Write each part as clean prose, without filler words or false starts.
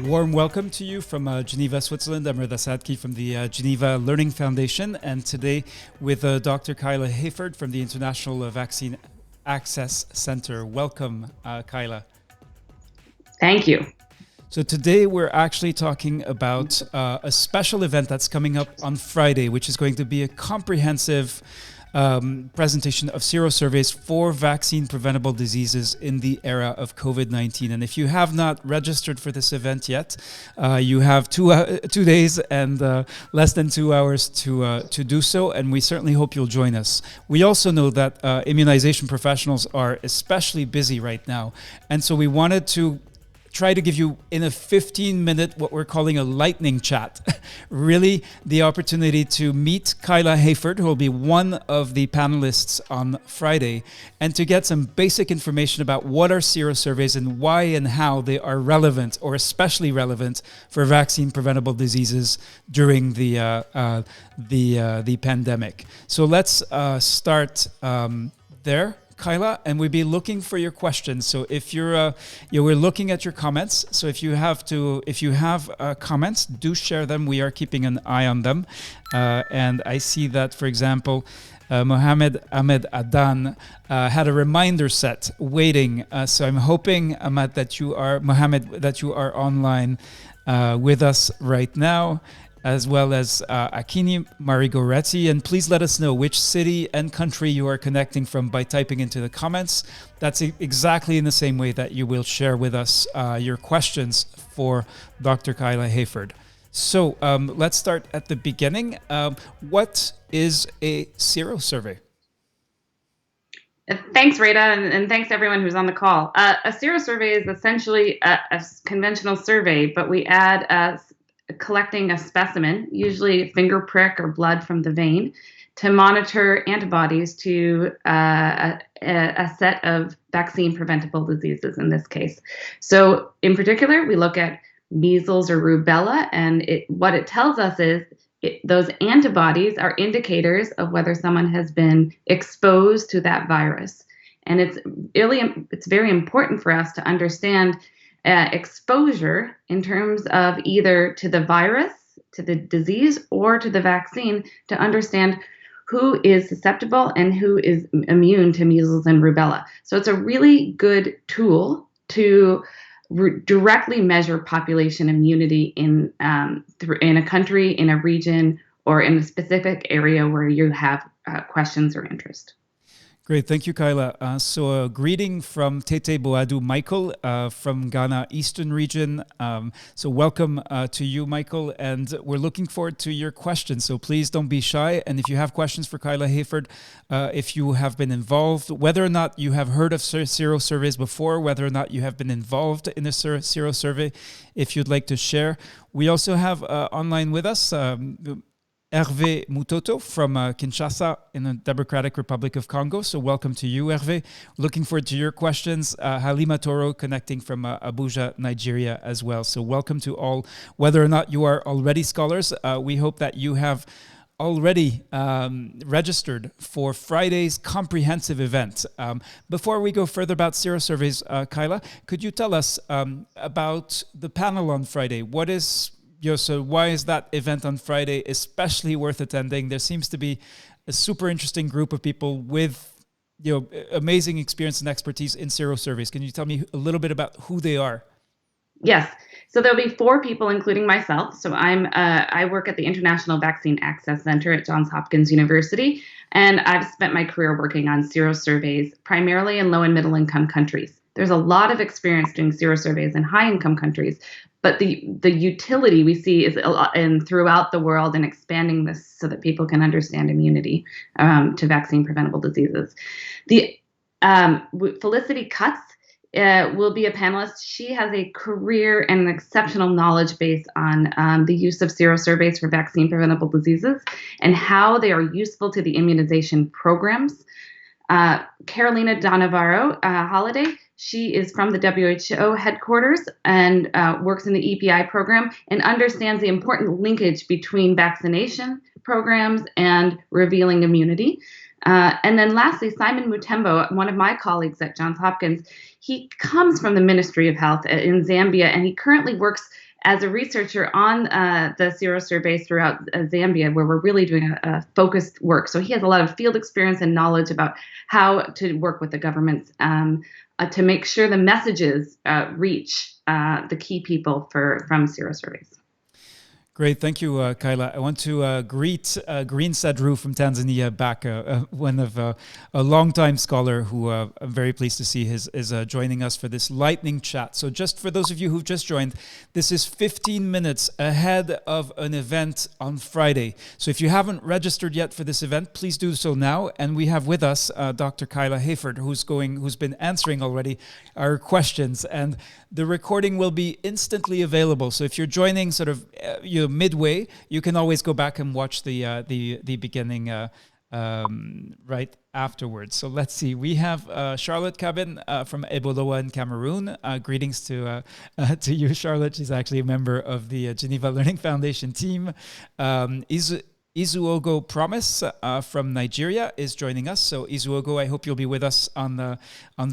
warm welcome to you from Geneva, Switzerland. I'm Reda Sadki from the Geneva Learning Foundation, and today with Dr. Kyla Hayford from the International Vaccine Access Center. Welcome, Kyla. Thank you. So today we're actually talking about a special event that's coming up on Friday, which is going to be a comprehensive presentation of Serosurveys for vaccine-preventable diseases in the era of COVID-19. And if you have not registered for this event yet, you have 2 days and less than 2 hours to do so, and we certainly hope you'll join us. We also know that immunization professionals are especially busy right now, and so we wanted to try to give you, in a 15-minute, what we're calling a lightning chat, really the opportunity to meet Kyla Hayford, who will be one of the panelists on Friday, and to get some basic information about what are serosurveys and why and how they are relevant, or especially relevant, for vaccine-preventable diseases during the pandemic. So let's start there, Kyla, and we'll be looking for your questions. So if we're looking at your comments. So if you have comments, do share them. We are keeping an eye on them. And I see that, for example, Mohammed Ahmed Adan had a reminder set waiting. So I'm hoping, Ahmed, that you are online with us right now, as well as Akini Marigoretti. And please let us know which city and country you are connecting from by typing into the comments. That's exactly in the same way that you will share with us your questions for Dr. Kyla Hayford. So let's start at the beginning. What is a serosurvey? Thanks, Reda, and thanks to everyone who's on the call. A serosurvey is essentially a conventional survey, but we add collecting a specimen, usually fingerprick or blood from the vein, to monitor antibodies to a set of vaccine-preventable diseases in this case. So in particular, we look at measles or rubella, and what it tells us is those antibodies are indicators of whether someone has been exposed to that virus. And it's very important for us to understand exposure in terms of either to the virus, to the disease, or to the vaccine, to understand who is susceptible and who is immune to measles and rubella. So it's a really good tool to directly measure population immunity in a country, in a region, or in a specific area where you have questions or interest. Great, thank you, Kyla. So a greeting from Tete Boadu Michael from Ghana Eastern region. So welcome to you, Michael, and we're looking forward to your questions. So please don't be shy. And if you have questions for Kyla Hayford, if you have been involved, whether or not you have heard of serosurveys before, whether or not you have been involved in a serosurvey, if you'd like to share. We also have online with us Hervé Mutoto from Kinshasa in the Democratic Republic of Congo. So welcome to you, Hervé. Looking forward to your questions. Halima Toro connecting from Abuja, Nigeria as well. So welcome to all. Whether or not you are already scholars, we hope that you have already registered for Friday's comprehensive event. Before we go further about serosurveys, Kyla, could you tell us about the panel on Friday? So why is that event on Friday especially worth attending? There seems to be a super interesting group of people with amazing experience and expertise in serosurveys. Can you tell me a little bit about who they are? Yes. So there'll be 4 people, including myself. So I work at the International Vaccine Access Center at Johns Hopkins University, and I've spent my career working on serosurveys, primarily in low and middle income countries. There's a lot of experience doing serosurveys in high income countries, but the utility we see is throughout the world in expanding this so that people can understand immunity to vaccine-preventable diseases. Felicity Cutts will be a panelist. She has a career and an exceptional knowledge base on the use of serosurveys for vaccine-preventable diseases and how they are useful to the immunization programs. Carolina Donavarro Holiday, she is from the WHO headquarters and works in the EPI program and understands the important linkage between vaccination programs and revealing immunity. And then lastly, Simon Mutembo, one of my colleagues at Johns Hopkins, he comes from the Ministry of Health in Zambia, and he currently works as a researcher on the Serosurveys throughout Zambia, where we're really doing a focused work. So he has a lot of field experience and knowledge about how to work with the governments to make sure the messages reach the key people from Serosurveys. Great, thank you, Kyla. I want to greet Green Sadru from Tanzania back, one of a longtime scholar who I'm very pleased to see is joining us for this lightning chat. So just for those of you who've just joined, this is 15 minutes ahead of an event on Friday. So if you haven't registered yet for this event, please do so now. And we have with us Dr. Kyla Hayford, who's been answering already our questions. And the recording will be instantly available. So if you're joining sort of midway, you can always go back and watch the beginning right afterwards. So let's see. We have Charlotte Cabin from Eboloa in Cameroon. Greetings to you, Charlotte. She's actually a member of the Geneva Learning Foundation team. Izuogo Promise from Nigeria is joining us. So Izuogo, I hope you'll be with us on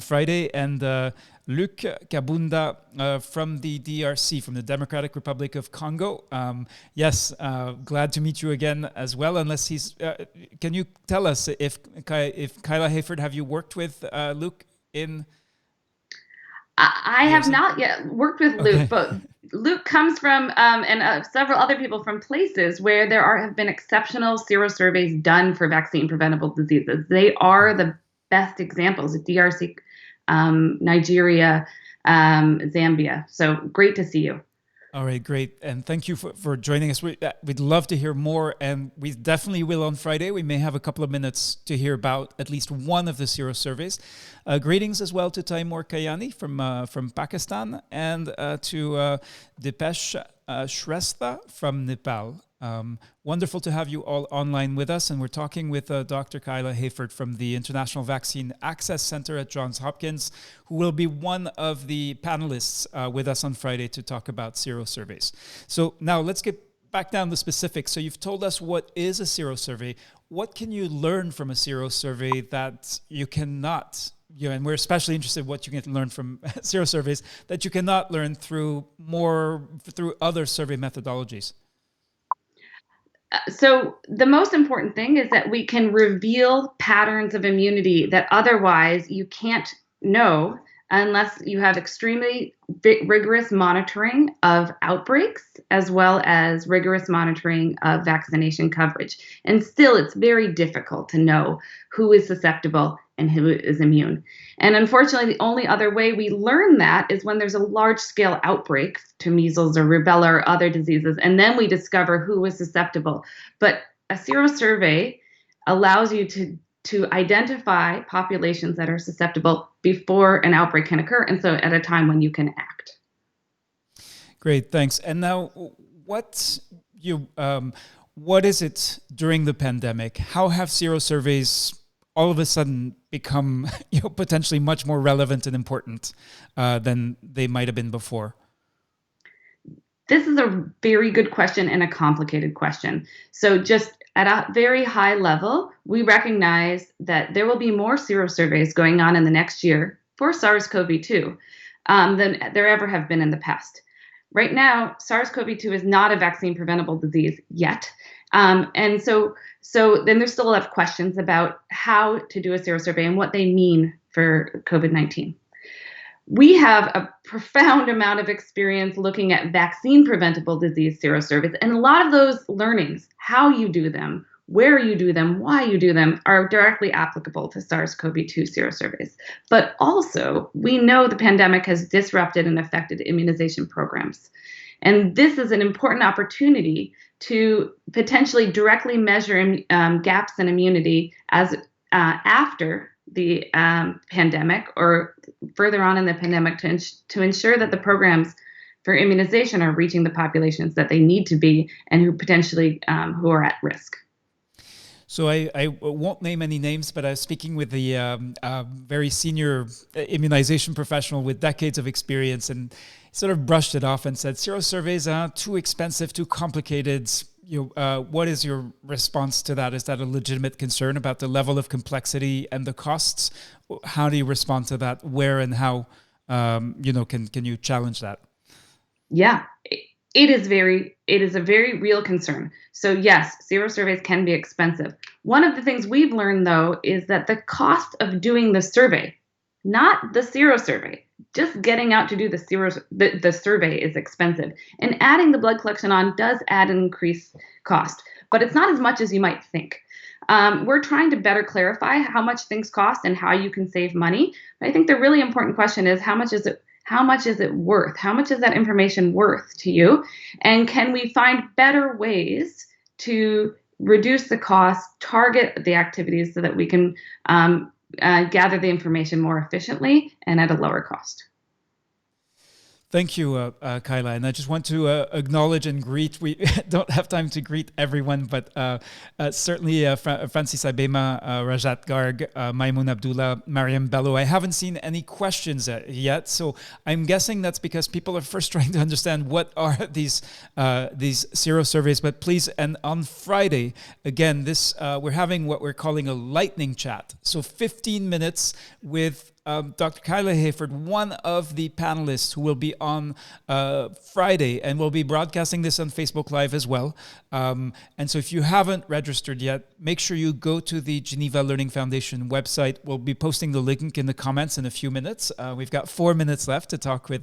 Friday. And Luc Kabunda from the DRC, from the Democratic Republic of Congo. Yes, glad to meet you again as well. Unless he's, can you tell us if Kyla Hayford, have you worked with Luc in? I have not yet worked with Luc, but Luc comes from and several other people from places where there have been exceptional serosurveys done for vaccine-preventable diseases. They are the best examples. DRC, Nigeria, Zambia. So great to see you. All right, great. And thank you for joining us. We'd love to hear more, and we definitely will on Friday. We may have a couple of minutes to hear about at least one of the serosurveys. Greetings as well to Taimur Kayani from Pakistan, and to Dipesh Shrestha from Nepal. Wonderful to have you all online with us, and we're talking with Dr. Kyla Hayford from the International Vaccine Access Center at Johns Hopkins, who will be one of the panelists with us on Friday to talk about serosurveys. So now let's get back down to specifics. So you've told us what is a serosurvey. What can you learn from a serosurvey that you cannot? And we're especially interested in what you can learn from serosurveys that you cannot learn through other survey methodologies. So the most important thing is that we can reveal patterns of immunity that otherwise you can't know unless you have extremely rigorous monitoring of outbreaks as well as rigorous monitoring of vaccination coverage. And still, it's very difficult to know who is susceptible and who is immune. And unfortunately, the only other way we learn that is when there's a large-scale outbreak to measles or rubella or other diseases, and then we discover who is susceptible. But a serosurvey allows you to identify populations that are susceptible before an outbreak can occur, and so at a time when you can act. Great, thanks. And now, what is it during the pandemic? How have serosurveys all of a sudden become potentially much more relevant and important than they might have been before? This is a very good question and a complicated question. So just at a very high level, we recognize that there will be more serosurveys going on in the next year for SARS-CoV-2 than there ever have been in the past. Right now, SARS-CoV-2 is not a vaccine-preventable disease yet. And so then there's still a lot of questions about how to do a serosurvey and what they mean for COVID-19. We have a profound amount of experience looking at vaccine-preventable disease serosurveys, and a lot of those learnings, how you do them, where you do them, why you do them, are directly applicable to SARS-CoV-2 serosurveys. But also, we know the pandemic has disrupted and affected immunization programs. And this is an important opportunity to potentially directly measure gaps in immunity as after the pandemic or further on in the pandemic to ensure that the programs for immunization are reaching the populations that they need to be and who potentially who are at risk. So I won't name any names, but I was speaking with the very senior immunization professional with decades of experience, and sort of brushed it off and said, serosurveys are too expensive, too complicated. What is your response to that? Is that a legitimate concern about the level of complexity and the costs? How do you respond to that? Where and how, can you challenge that? Yeah, It is a very real concern. So yes, serosurveys can be expensive. One of the things we've learned though is that the cost of doing the survey, not the serosurvey, just getting out to do the survey is expensive. And adding the blood collection on does add an increased cost, but it's not as much as you might think. We're trying to better clarify how much things cost and how you can save money. But I think the really important question is how much is it worth? How much is that information worth to you? And can we find better ways to reduce the cost, target the activities so that we can gather the information more efficiently and at a lower cost? Thank you, Kyla. And I just want to acknowledge and greet. We don't have time to greet everyone, but certainly Francis Abema, Rajat Garg, Maimun Abdullah, Mariam Bello. I haven't seen any questions yet, so I'm guessing that's because people are first trying to understand what are these serosurveys. But please, and on Friday, again, we're having what we're calling a lightning chat. So 15 minutes with Dr. Kyla Hayford, one of the panelists who will be on Friday, and we'll be broadcasting this on Facebook Live as well. And so if you haven't registered yet, make sure you go to the Geneva Learning Foundation website. We'll be posting the link in the comments in a few minutes. We've got 4 minutes left to talk with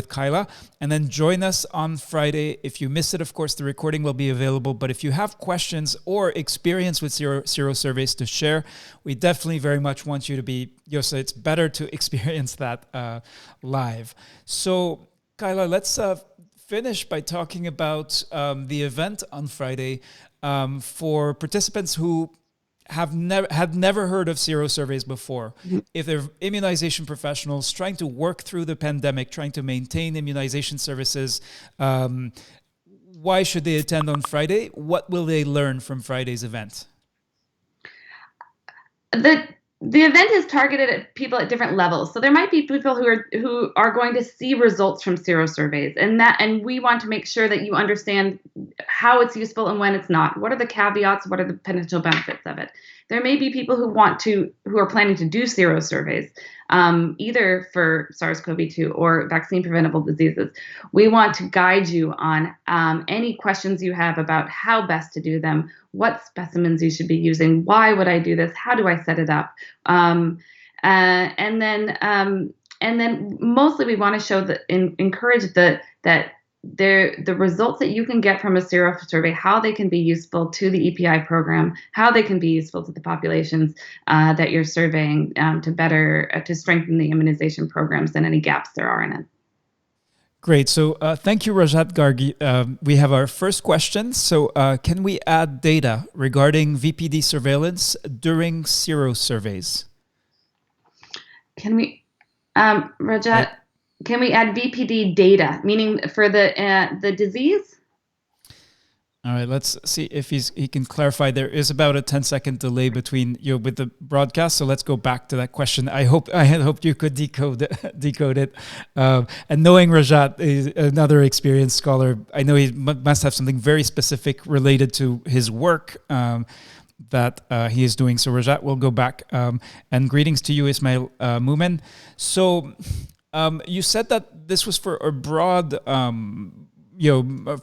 Kyla. And then join us on Friday. If you miss it, of course, the recording will be available. But if you have questions or experience with serosurveys to share, we definitely very much want you to be, so it's better to experience that live. So, Kyla, let's finish by talking about the event on Friday for participants who had never heard of serosurveys before. Mm-hmm. If they're immunization professionals trying to work through the pandemic, trying to maintain immunization services, why should they attend on Friday? What will they learn from Friday's event? The event is targeted at people at different levels. So there might be people who are going to see results from serosurveys, and we want to make sure that you understand how it's useful and when it's not. What are the caveats? What are the potential benefits of it? There may be people who are planning to do serosurveys, either for SARS-CoV-2 or vaccine-preventable diseases. We want to guide you on any questions you have about how best to do them, what specimens you should be using, why would I do this, how do I set it up, and then mostly we want to show encourage that the results that you can get from a serosurvey, how they can be useful to the EPI program, how they can be useful to the populations that you're surveying to strengthen the immunization programs and any gaps there are in it. Great. So thank you, Rajat Gargi. We have our first question. So can we add data regarding VPD surveillance during serosurveys? Can we, Rajat? Can we add VPD data, meaning for the disease? All right, let's see if he can clarify. There is about a 10-second delay between with the broadcast, so let's go back to that question. I had hoped you could decode it. And knowing Rajat is another experienced scholar, I know he must have something very specific related to his work that he is doing. So Rajat, we'll go back. And greetings to you, Ismail Moomen. So you said that this was for a broad, a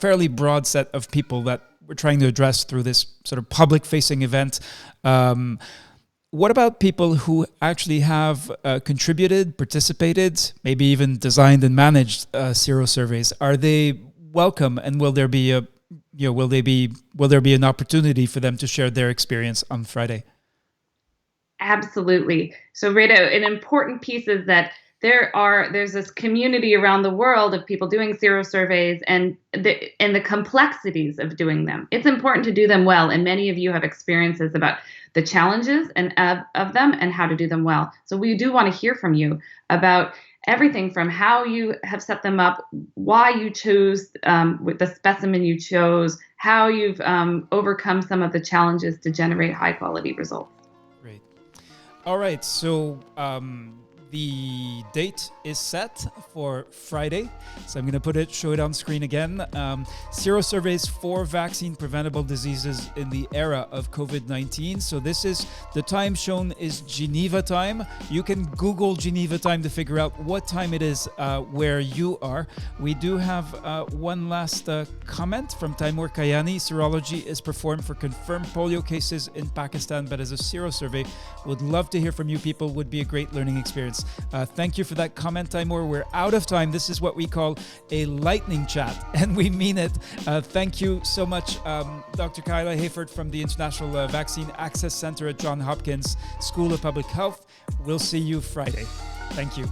fairly broad set of people that we're trying to address through this sort of public-facing event. What about people who actually have contributed, participated, maybe even designed and managed serosurveys? Are they welcome, and will there be an opportunity for them to share their experience on Friday? Absolutely. So, Rita, an important piece is that there's this community around the world of people doing serosurveys and the complexities of doing them. It's important to do them well, and many of you have experiences about the challenges and of them and how to do them well. So we do want to hear from you about everything from how you have set them up, why you chose with the specimen you chose, how you've overcome some of the challenges to generate high quality results. Great. All right. So The date is set for Friday, so I'm going to show it on screen again. Serosurveys for vaccine-preventable diseases in the era of COVID-19. So this is the time shown is Geneva time. You can Google Geneva time to figure out what time it is where you are. We do have one last comment from Taimur Kayani. Serology is performed for confirmed polio cases in Pakistan, but as a serosurvey, would love to hear from you people. Would be a great learning experience. Thank you for that comment, Taimur. We're out of time. This is what we call a lightning chat, and we mean it. Thank you so much, Dr. Kyla Hayford from the International Vaccine Access Center at Johns Hopkins School of Public Health. We'll see you Friday. Thank you.